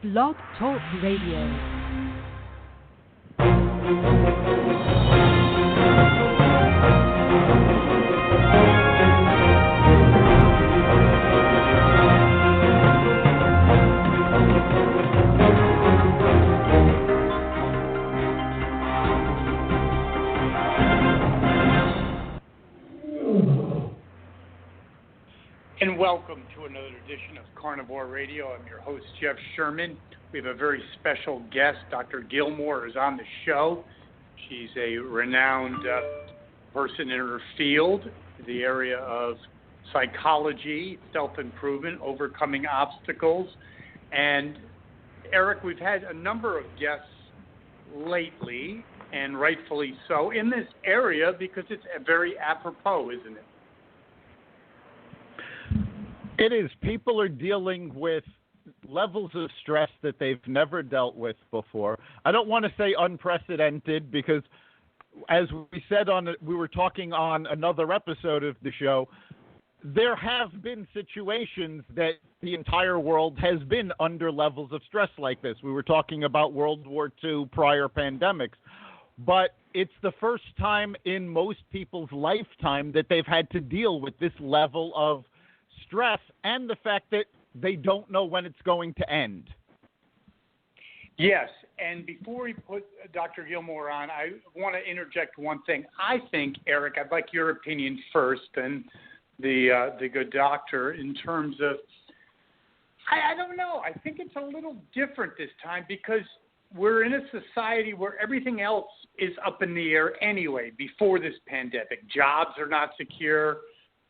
Blog Talk Radio. And welcome to another edition of Carnivore Radio. I'm your host, Jeff Sherman. We have a very special guest. Dr. Gilmore is on the show. She's a renowned person in her field, the area of psychology, self-improvement, overcoming obstacles. And Eric, we've had a number of guests lately, and rightfully so, in this area because it's very apropos, isn't it? It is. People are dealing with levels of stress that they've never dealt with before. I don't want to say unprecedented because, as we said we were talking on another episode of the show, there have been situations that the entire world has been under levels of stress like this. We were talking about World War II, prior pandemics. But it's the first time in most people's lifetime that they've had to deal with this level of stress and the fact that they don't know when it's going to end. Yes, and before we put Dr. Gilmore on, I want to interject one thing. I think, Eric, I'd like your opinion first, and the good doctor, in terms of, I don't know, I think it's a little different this time because we're in a society where everything else is up in the air anyway before this pandemic. Jobs are not secure.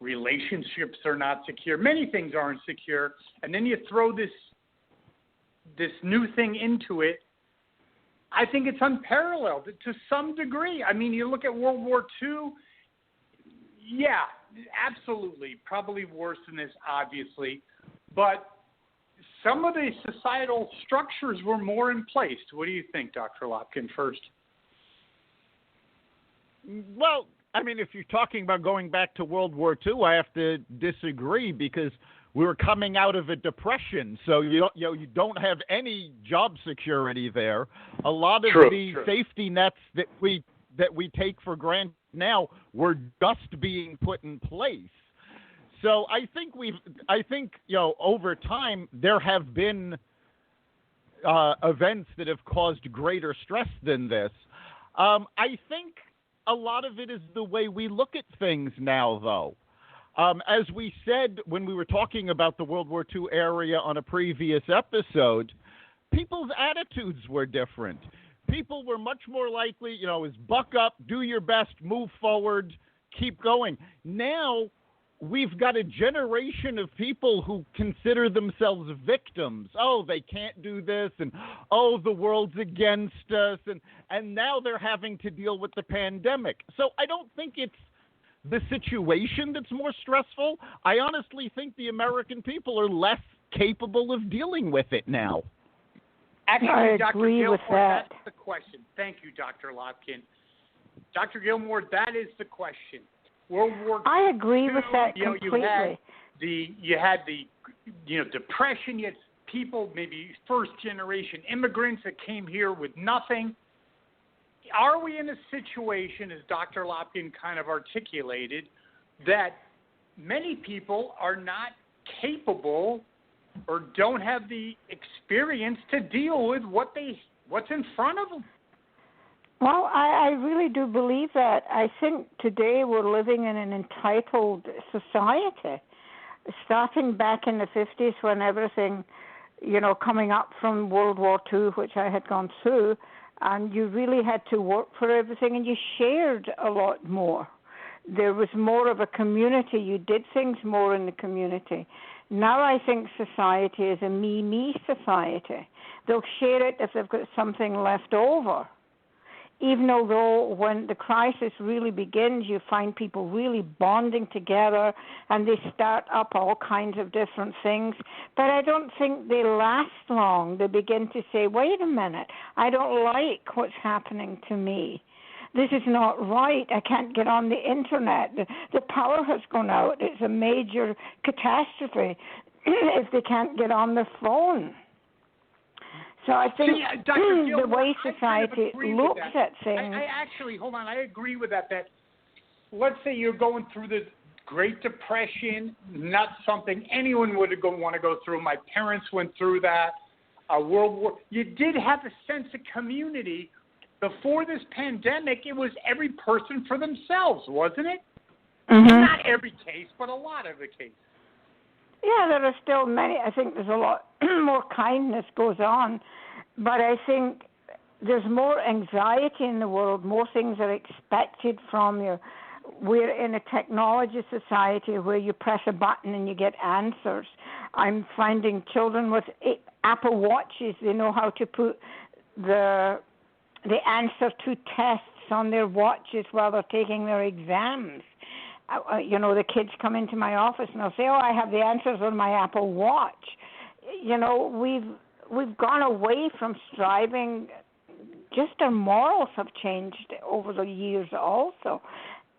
Relationships are not secure. Many things aren't secure. And then you throw this new thing into it. I think it's unparalleled to some degree. I mean, you look at World War II. Yeah, absolutely. Probably worse than this, obviously. But some of the societal structures were more in place. What do you think, Dr. Lopkin, first? Well, I mean, if you're talking about going back to World War II, I have to disagree because we were coming out of a depression, so you don't have any job security there. A lot of safety nets that we take for granted now were just being put in place. So I think over time there have been events that have caused greater stress than this. I think a lot of it is the way we look at things now, though. As we said when we were talking about the World War II area on a previous episode, people's attitudes were different. People were much more likely, is buck up, do your best, move forward, keep going. Now, we've got a generation of people who consider themselves victims. Oh, they can't do this, and oh, the world's against us, and now they're having to deal with the pandemic. So I don't think it's the situation that's more stressful. I honestly think the American people are less capable of dealing with it now. Actually, I Dr. agree Gilmore, with that. that's the question. Thank you, Dr. Lopkin. Dr. Gilmore, that is the question. World War II, I agree with that completely. You had the depression. You had people, maybe first-generation immigrants that came here with nothing. Are we in a situation, as Dr. Lopkin kind of articulated, that many people are not capable or don't have the experience to deal with what's in front of them? Well, I really do believe that. I think today we're living in an entitled society. Starting back in the 50s when everything, coming up from World War II, which I had gone through, and you really had to work for everything, and you shared a lot more. There was more of a community. You did things more in the community. Now I think society is a me society. They'll share it if they've got something left over. Even though when the crisis really begins, you find people really bonding together and they start up all kinds of different things. But I don't think they last long. They begin to say, wait a minute, I don't like what's happening to me. This is not right. I can't get on the internet. The power has gone out. It's a major catastrophe if they can't get on the phone. So I think Dr. Gilmore, the way society looks at things. I actually, hold on, I agree with that. That let's say you're going through the Great Depression, not something anyone would want to go through. My parents went through that. World War. You did have a sense of community. Before this pandemic, it was every person for themselves, wasn't it? Mm-hmm. Not every case, but a lot of the cases. Yeah, there are still many. I think there's a lot more kindness goes on, but I think there's more anxiety in the world. More things are expected from you. We're in a technology society where you press a button and you get answers. I'm finding children with Apple Watches, they know how to put the answer to tests on their watches while they're taking their exams. The kids come into my office and they'll say, "Oh, I have the answers on my Apple Watch." We've gone away from striving. Just our morals have changed over the years also.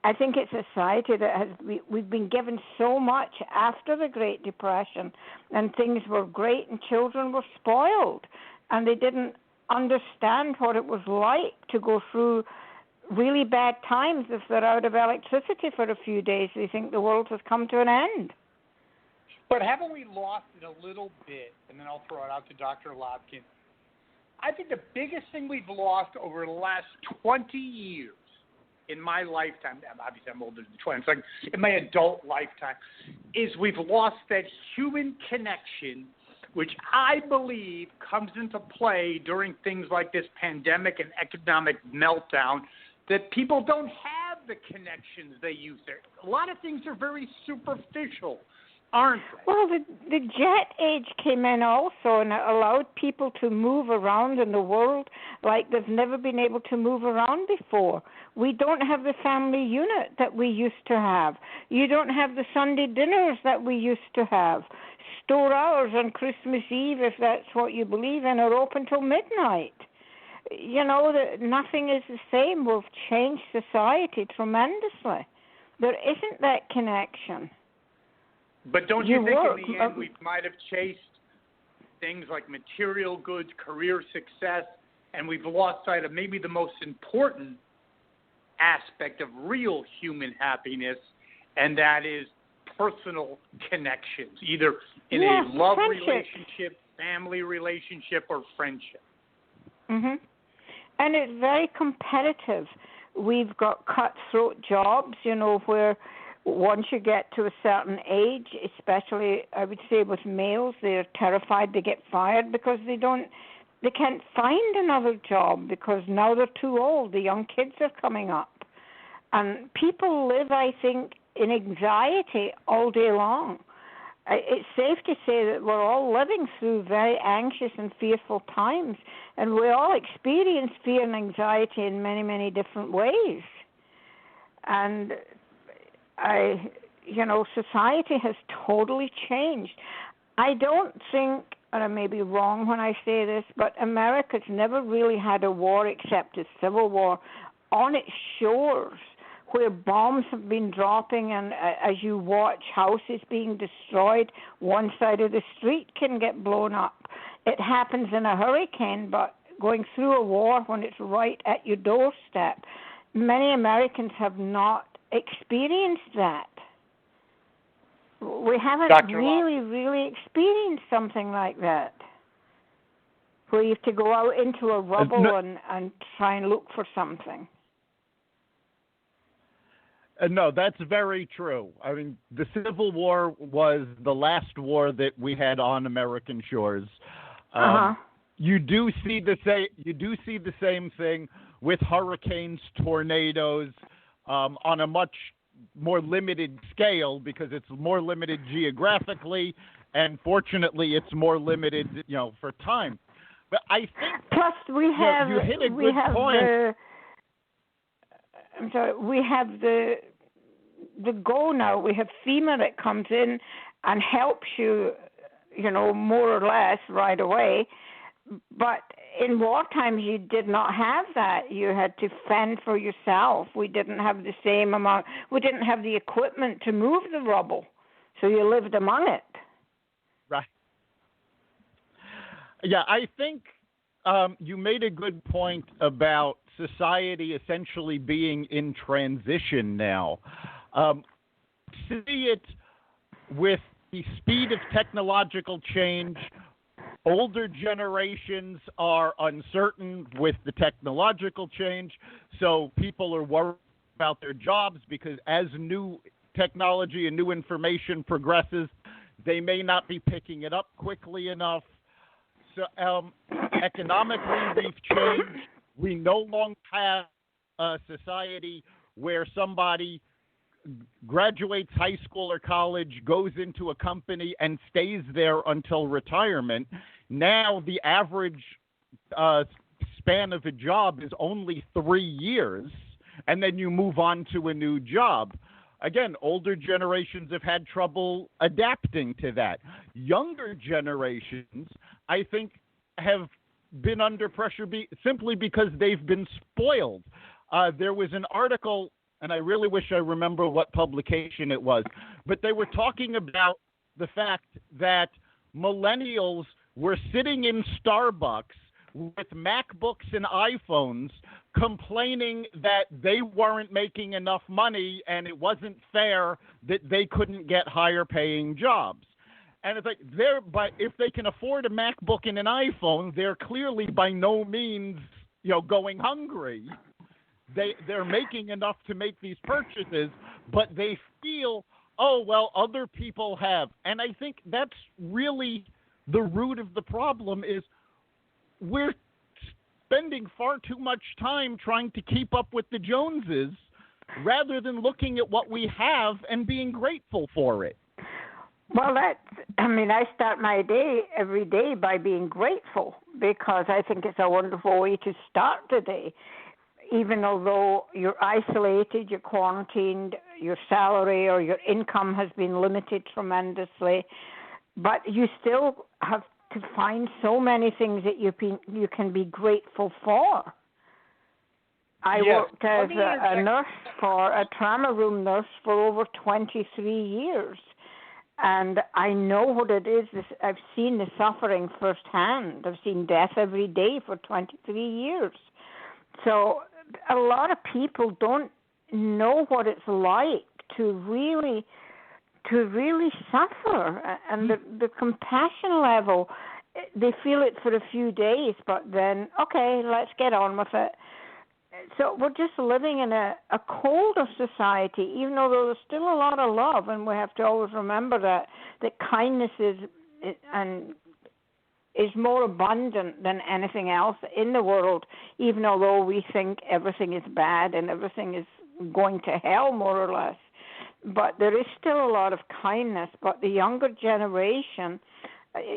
I think it's a society that we've been given so much after the Great Depression, and things were great and children were spoiled, and they didn't understand what it was like to go through really bad times. If they're out of electricity for a few days, they think the world has come to an end. But haven't we lost it a little bit? And then I'll throw it out to Dr. Lopkin. I think the biggest thing we've lost over the last 20 years in my lifetime, obviously I'm older than 20, it's like in my adult lifetime, is we've lost that human connection, which I believe comes into play during things like this pandemic and economic meltdown, that people don't have the connections they used to. A lot of things are very superficial, aren't they? Well, the jet age came in also, and it allowed people to move around in the world like they've never been able to move around before. We don't have the family unit that we used to have. You don't have the Sunday dinners that we used to have. Store hours on Christmas Eve, if that's what you believe in, are open till midnight. That nothing is the same. We've changed society tremendously. There isn't that connection. But don't you think in the end we might have chased things like material goods, career success, and we've lost sight of maybe the most important aspect of real human happiness, and that is personal connections, either in a love relationship, family relationship, or friendship. Mhm. And it's very competitive. We've got cutthroat jobs, where once you get to a certain age, especially I would say with males, they're terrified to get fired because they can't find another job because now they're too old. The young kids are coming up. And people live, I think, in anxiety all day long. It's safe to say that we're all living through very anxious and fearful times, and we all experience fear and anxiety in many, many different ways. And society has totally changed. I don't think, and I may be wrong when I say this, but America's never really had a war except a civil war on its shores, where bombs have been dropping, and as you watch houses being destroyed, one side of the street can get blown up. It happens in a hurricane, but going through a war when it's right at your doorstep, many Americans have not experienced that. We haven't really experienced something like that, where you have to go out into a rubble and try and look for something. No, that's very true. I mean, the Civil War was the last war that we had on American shores. You do see the same thing with hurricanes, tornadoes, on a much more limited scale because it's more limited geographically, and fortunately, it's more limited, for time. But I think plus we have you hit a good point. We have the go now. We have FEMA that comes in and helps you, more or less right away. But in war times, you did not have that. You had to fend for yourself. We didn't have the same amount. We didn't have the equipment to move the rubble, so you lived among it. Right. Yeah, I think you made a good point about society essentially being in transition now. See it with the speed of technological change. Older generations are uncertain with the technological change, so people are worried about their jobs because as new technology and new information progresses, they may not be picking it up quickly enough. So economically, we've changed. We no longer have a society where somebody graduates high school or college, goes into a company, and stays there until retirement. Now the average span of a job is only 3 years, and then you move on to a new job. Again, older generations have had trouble adapting to that. Younger generations, I think, have been under pressure simply because they've been spoiled. There was an article, and I really wish I remember what publication it was, but they were talking about the fact that millennials were sitting in Starbucks with MacBooks and iPhones complaining that they weren't making enough money and it wasn't fair that they couldn't get higher paying jobs. And it's like, but if they can afford a MacBook and an iPhone, they're clearly by no means, going hungry. They're making enough to make these purchases, but they feel, oh, well, other people have. And I think that's really the root of the problem is we're spending far too much time trying to keep up with the Joneses rather than looking at what we have and being grateful for it. Well, I start my day every day by being grateful because I think it's a wonderful way to start the day. Even although you're isolated, you're quarantined, your salary or your income has been limited tremendously, but you still have to find so many things that you can be grateful for. I worked as a nurse a trauma room nurse for over 23 years. And I know what it is. I've seen the suffering firsthand. I've seen death every day for 23 years. So a lot of people don't know what it's like to really suffer. And the compassion level, they feel it for a few days, but then, okay, let's get on with it. So we're just living in a colder society, even though there's still a lot of love, and we have to always remember that kindness is more abundant than anything else in the world, even although we think everything is bad and everything is going to hell, more or less. But there is still a lot of kindness. But the younger generation,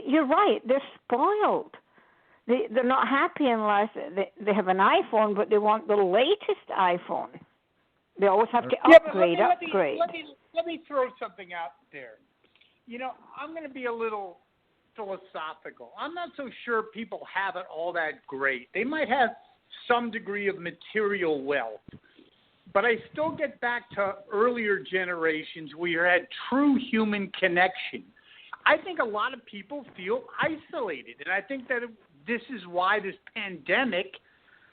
you're right, they're spoiled. They're not happy unless they have an iPhone, but they want the latest iPhone. They always have to upgrade. Let me throw something out there. I'm going to be a little philosophical. I'm not so sure people have it all that great. They might have some degree of material wealth, but I still get back to earlier generations where you had true human connection. I think a lot of people feel isolated, and I think that this is why this pandemic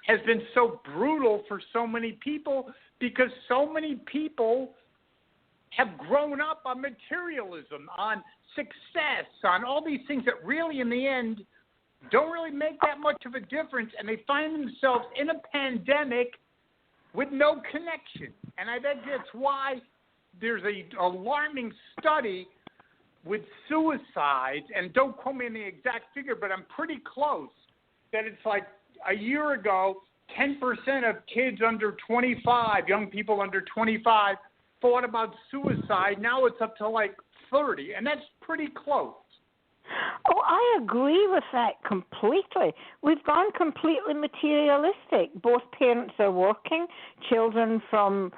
has been so brutal for so many people, because so many people have grown up on materialism, on success, on all these things that really, in the end, don't really make that much of a difference, and they find themselves in a pandemic with no connection. And I think that's why there's an alarming study with suicides, and don't quote me on the exact figure, but I'm pretty close, that it's like a year ago, 10% of kids under 25, young people under 25, thought about suicide. Now it's up to like 30, and that's pretty close. Oh, I agree with that completely. We've gone completely materialistic. Both parents are working. Children from,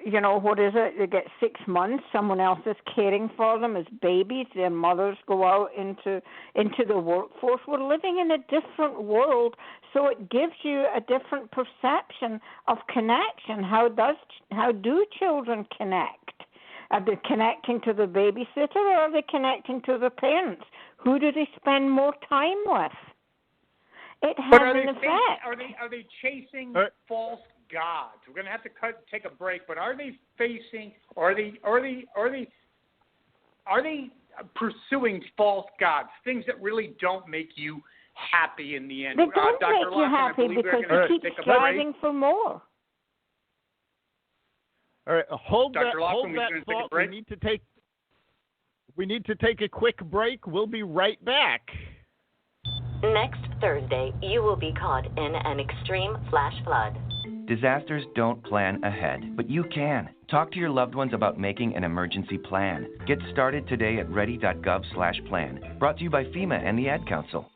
they get 6 months. Someone else is caring for them as babies. Their mothers go out into the workforce. We're living in a different world, so it gives you a different perception of connection. How do children connect? Are they connecting to the babysitter, or are they connecting to the parents? Who do they spend more time with? It has But are an they effect. are they chasing false gods? We're going to have to take a break. But are they facing? Or are they pursuing false gods? Things that really don't make you happy in the end. They don't Dr. make you Lopkin, happy because you keep striving for more. All right, hold Dr. Lopkin, that thought. We need to take a quick break. We'll be right back. Next Thursday, you will be caught in an extreme flash flood. Disasters don't plan ahead, but you can. Talk to your loved ones about making an emergency plan. Get started today at ready.gov/plan. Brought to you by FEMA and the Ad Council.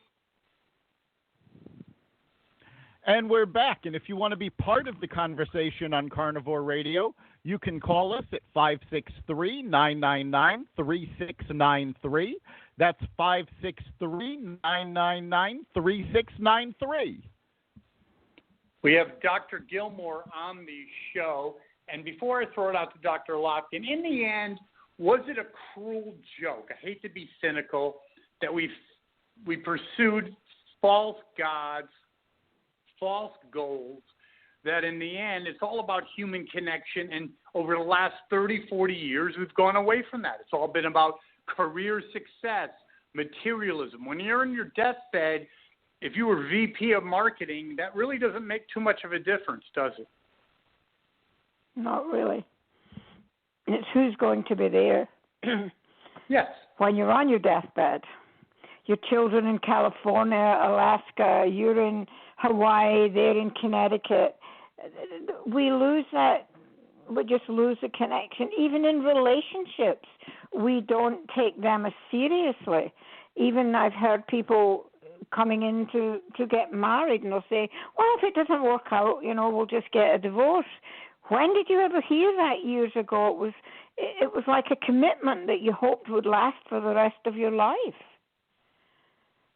And we're back. And if you want to be part of the conversation on Carnivore Radio, you can call us at 563-999-3693. That's 563-999-3693. We have Dr. Gilmore on the show. And before I throw it out to Dr. Lopkin, in the end, was it a cruel joke? I hate to be cynical that we pursued false gods, false goals, that in the end it's all about human connection. And over the last 30, 40 years, we've gone away from that. It's all been about career success, materialism. When you're in your deathbed, if you were VP of marketing, that really doesn't make too much of a difference, does it? Not really. It's who's going to be there. Yes. When you're on your deathbed. Your children in California, Alaska, you're in Hawaii, they're in Connecticut. We lose that. We just lose the connection. Even in relationships, we don't take them as seriously. Even I've heard people coming in to get married, and they'll say, well, if it doesn't work out, we'll just get a divorce. When did you ever hear that years ago? It was like a commitment that you hoped would last for the rest of your life.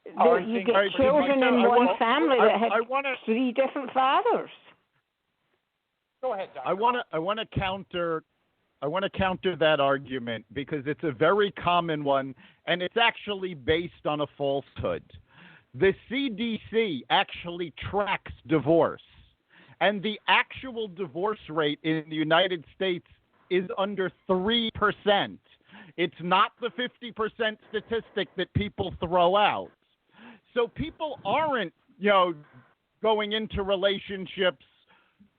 You get children in one family that had 3 different fathers. Go ahead, Doctor. I want to counter that argument because it's a very common one, and it's actually based on a falsehood. The CDC actually tracks divorce, and the actual divorce rate in the United States is under 3%. It's not the 50% statistic that people throw out. So people aren't, going into relationships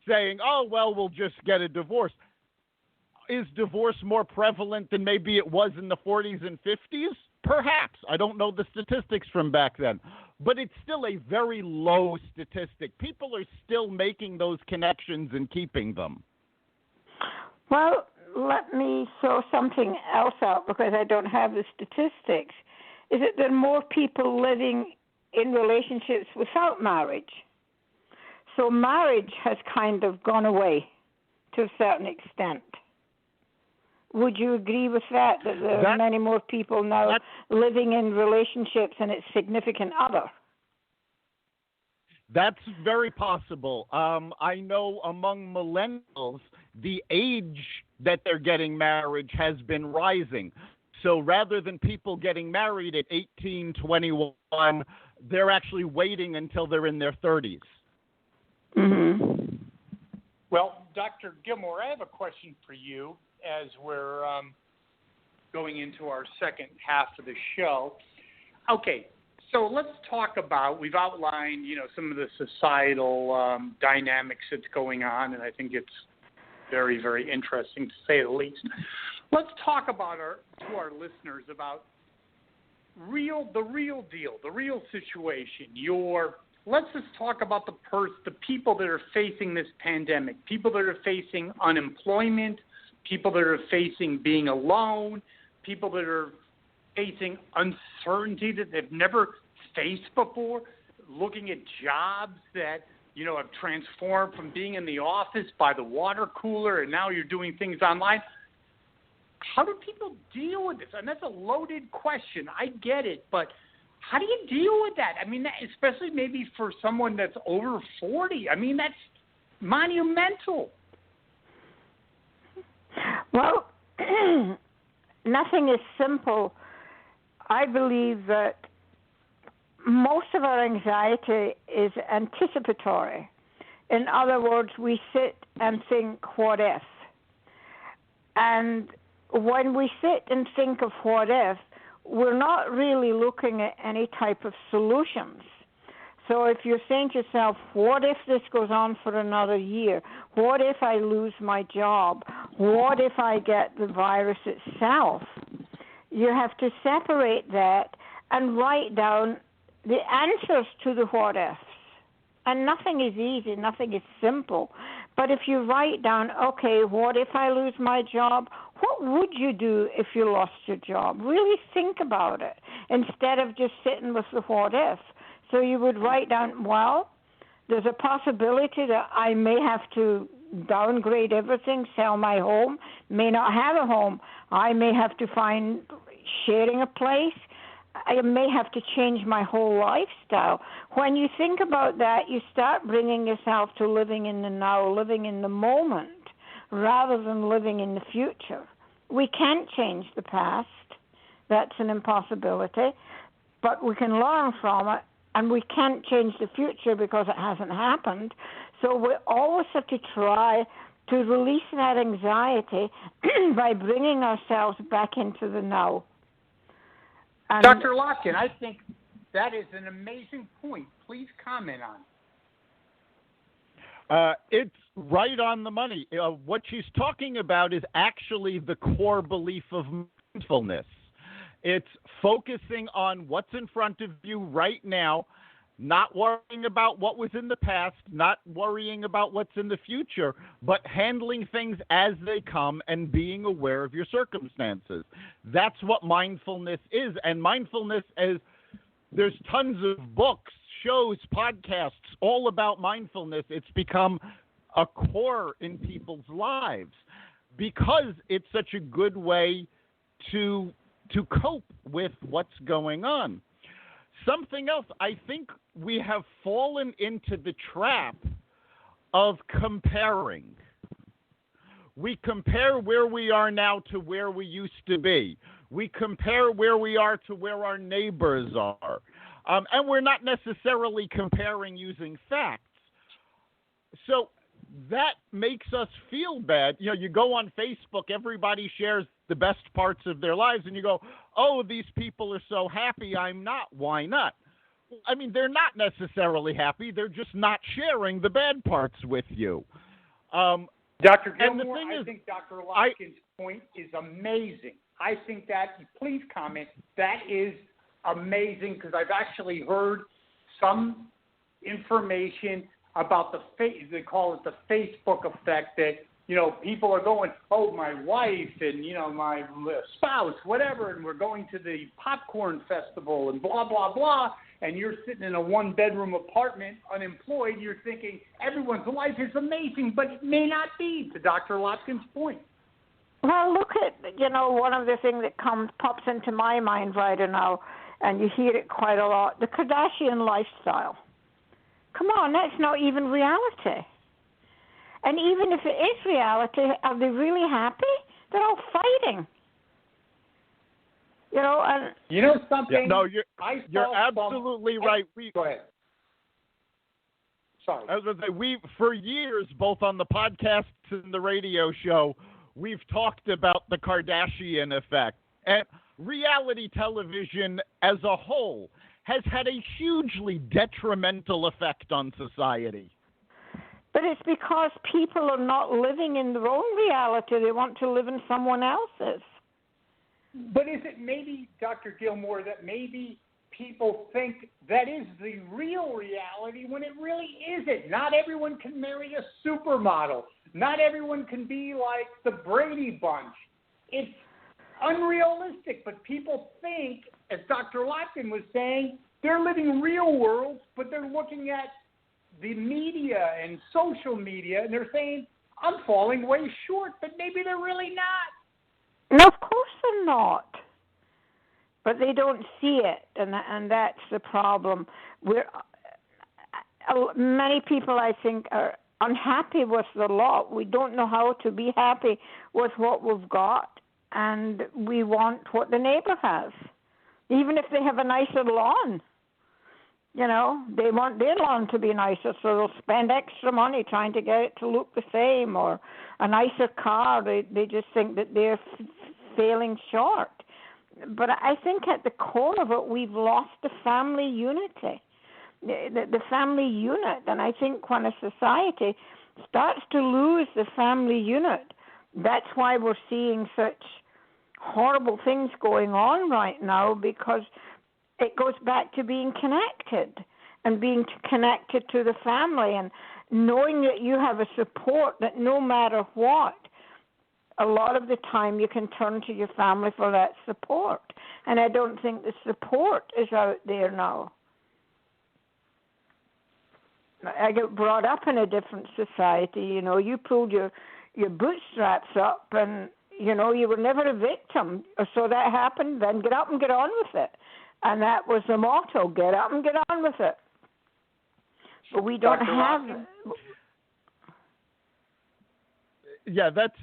saying, oh, well, we'll just get a divorce. Is divorce more prevalent than maybe it was in the 40s and 50s? Perhaps. I don't know the statistics from back then. But it's still a very low statistic. People are still making those connections and keeping them. Well, let me throw something else out because I don't have the statistics. Is that there are more people living in relationships without marriage. So marriage has kind of gone away to a certain extent. Would you agree with that there are many more people now living in relationships and its significant other? That's very possible. I know among millennials, the age that they're getting married has been rising. So rather than people getting married at 18, 21, they're actually waiting until they're in their 30s. Mm-hmm. Well, Dr. Gilmore, I have a question for you as we're going into our second half of the show. Okay, so let's talk about, we've outlined, some of the societal dynamics that's going on, and I think it's very, very interesting to say the least. Let's talk about to our listeners about the real deal, the real situation. Let's just talk about the people that are facing this pandemic, people that are facing unemployment, people that are facing being alone, people that are facing uncertainty that they've never faced before, looking at jobs that have transformed from being in the office by the water cooler, and now you're doing things online. How do people deal with this? And that's a loaded question. I get it, but how do you deal with that? I mean, especially maybe for someone that's over 40. I mean, that's monumental. Well, nothing is simple. I believe that most of our anxiety is anticipatory. In other words, we sit and think, what if? And when we sit and think of what if, we're not really looking at any type of solutions. So if you're saying to yourself, what if this goes on for another year? What if I lose my job? What if I get the virus itself? You have to separate that and write down the answers to the what ifs. And nothing is easy, nothing is simple. But if you write down, okay, what if I lose my job? What would you do if you lost your job? Really think about it instead of just sitting with the what if. So you would write down, well, there's a possibility that I may have to downgrade everything, sell my home, may not have a home. I may have to find sharing a place. I may have to change my whole lifestyle. When you think about that, you start bringing yourself to living in the now, living in the moment, rather than living in the future. We can't change the past. That's an impossibility. But we can learn from it, and we can't change the future because it hasn't happened. So we always have to try to release that anxiety by bringing ourselves back into the now. And Dr. Lopkin, I think that is an amazing point. Please comment on it. It's right on the money. What she's talking about is actually the core belief of mindfulness. It's focusing on what's in front of you right now, not worrying about what was in the past, not worrying about what's in the future, but handling things as they come and being aware of your circumstances. That's what mindfulness is. And mindfulness is, there's tons of books, shows, podcasts, all about mindfulness. It's become a core in people's lives because it's such a good way to cope with what's going on. Something else, I think we have fallen into the trap of comparing. We compare where we are now to where we used to be. We compare where we are to where our neighbors are. And we're not necessarily comparing using facts. So that makes us feel bad. You know, you go on Facebook, everybody shares the best parts of their lives, and you go, oh, these people are so happy, I'm not. Why not? I mean, they're not necessarily happy. They're just not sharing the bad parts with you. Dr. Gilmore, I think Dr. Lopkin's point is amazing. I think that, please comment, that is amazing because I've actually heard some information about they call it the Facebook effect, that, you know, people are going, oh, my wife and, you know, my spouse, whatever, and we're going to the popcorn festival and blah, blah, blah, and you're sitting in a one-bedroom apartment unemployed, you're thinking everyone's life is amazing, but it may not be, to Dr. Lopkin's point. Well, look at, you know, one of the things that pops into my mind right now, and you hear it quite a lot, the Kardashian lifestyle. Come on, that's not even reality. And even if it is reality, are they really happy? They're all fighting. You know, and you know something? Yeah, no, you're absolutely right. Go ahead. Sorry. I was going to say, for years, both on the podcasts and the radio show, we've talked about the Kardashian effect. And reality television as a whole has had a hugely detrimental effect on society. But it's because people are not living in their own reality. They want to live in someone else's. But is it maybe, Dr. Gilmore, that maybe people think that is the real reality when it really isn't? Not everyone can marry a supermodel. Not everyone can be like the Brady Bunch. It's unrealistic, but people think, as Dr. Lopkin was saying, they're living real worlds, but they're looking at the media and social media, and they're saying, I'm falling way short, but maybe they're really not. No, of course they're not. But they don't see it, and that's the problem. Many people, I think, are unhappy with the lot. We don't know how to be happy with what we've got, and we want what the neighbor has, even if they have a nicer lawn. You know, they want their lawn to be nicer, so they'll spend extra money trying to get it to look the same, or a nicer car. They just think that they're failing short. But I think at the core of it, we've lost the family unity, the family unit. And I think when a society starts to lose the family unit, that's why we're seeing such horrible things going on right now, because it goes back to being connected and being connected to the family and knowing that you have a support that no matter what, a lot of the time you can turn to your family for that support. And I don't think the support is out there now. I got brought up in a different society. You know, you pulled your bootstraps up and, you know, you were never a victim. So that happened, then get up and get on with it. And that was the motto, get up and get on with it. But we don't have... Yeah, that's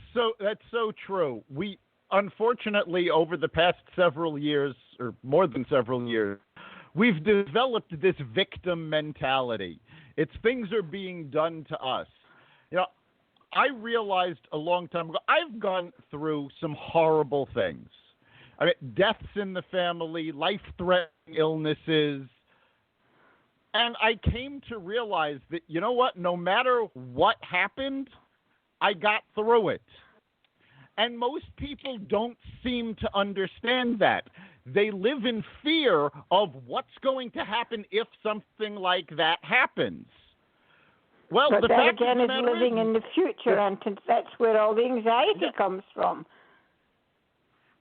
so true. We, unfortunately, over the past several years, or more than several years, we've developed this victim mentality. It's things are being done to us. You know, I realized a long time ago, I've gone through some horrible things. I mean, deaths in the family, life-threatening illnesses. And I came to realize that, you know what, no matter what happened, I got through it. And most people don't seem to understand that. They live in fear of what's going to happen if something like that happens. Well, but the that fact again of is the matter living in the future, and that's where all the anxiety comes from.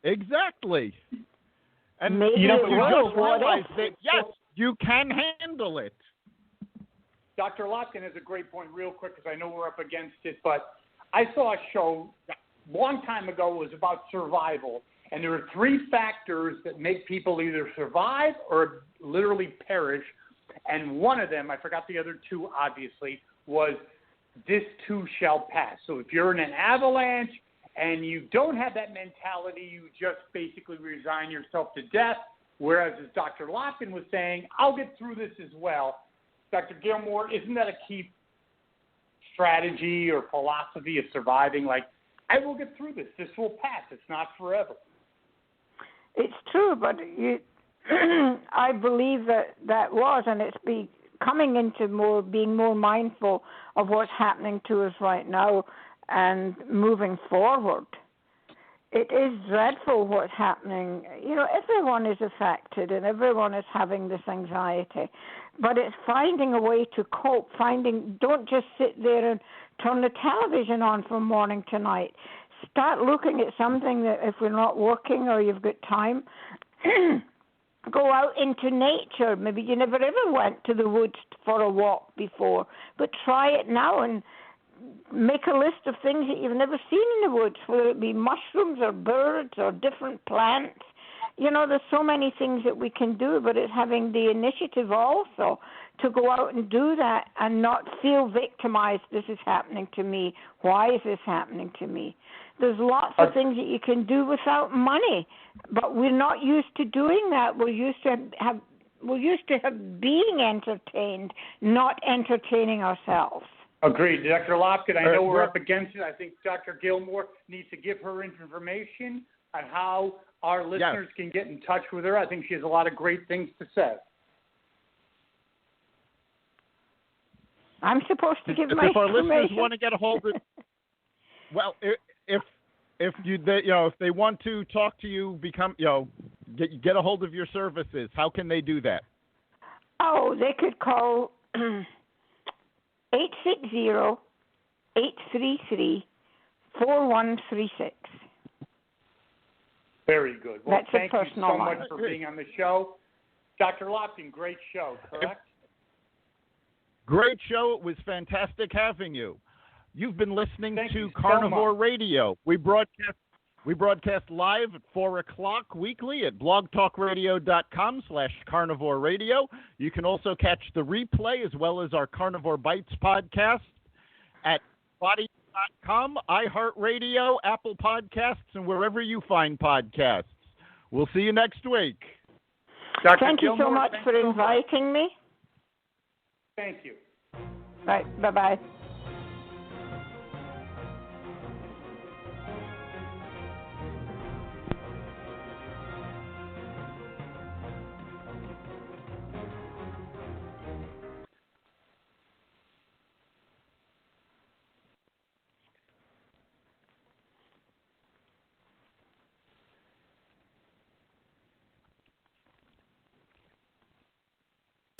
Exactly. And maybe you just realize that, yes, you can handle it. Dr. Lopkin has a great point real quick because I know we're up against it, but I saw a show a long time ago. It was about survival, and there are 3 factors that make people either survive or literally perish, and one of them, I forgot the other 2 obviously, was this too shall pass. So if you're in an avalanche and you don't have that mentality, you just basically resign yourself to death, whereas as Dr. Lopkin was saying, I'll get through this as well. Dr. Gilmore, isn't that a key strategy or philosophy of surviving? Like, I will get through this. This will pass. It's not forever. It's true, but I believe that was, and it's coming into being more mindful of what's happening to us right now and moving forward. It is dreadful what's happening. You know, everyone is affected and everyone is having this anxiety, but it's finding a way to cope. Don't just sit there and turn the television on from morning to night. Start looking at something that, if we're not working or you've got time, go out into nature. Maybe you never ever went to the woods for a walk before, but try it now and make a list of things that you've never seen in the woods, whether it be mushrooms or birds or different plants. You know, there's so many things that we can do, but it's having the initiative also to go out and do that and not feel victimized. This is happening to me. Why is this happening to me? There's lots of things that you can do without money, but we're not used to doing that. We're used to have being entertained, not entertaining ourselves. Agreed. Dr. Lopkin, I know we're up against it. I think Dr. Gilmore needs to give her information on how our listeners can get in touch with her. I think she has a lot of great things to say. I'm supposed to give my information. If our listeners want to get a hold of, well, if they want to talk to you, get a hold of your services, how can they do that? Oh, they could call 860-833-4136. Very good. Well, That's thank you so line. much for being on the show. Dr. Lopkin, great show, correct? Great show. It was fantastic having you. You've been listening to so Carnivore much. Radio. We broadcast live at 4 o'clock weekly at blogtalkradio.com/Carnivore Radio. You can also catch the replay as well as our Carnivore Bites podcast at body.com, iHeartRadio, Apple Podcasts, and wherever you find podcasts. We'll see you next week. Dr. Thank you Gilmore, so much for inviting me. Thank you. Right. Bye-bye.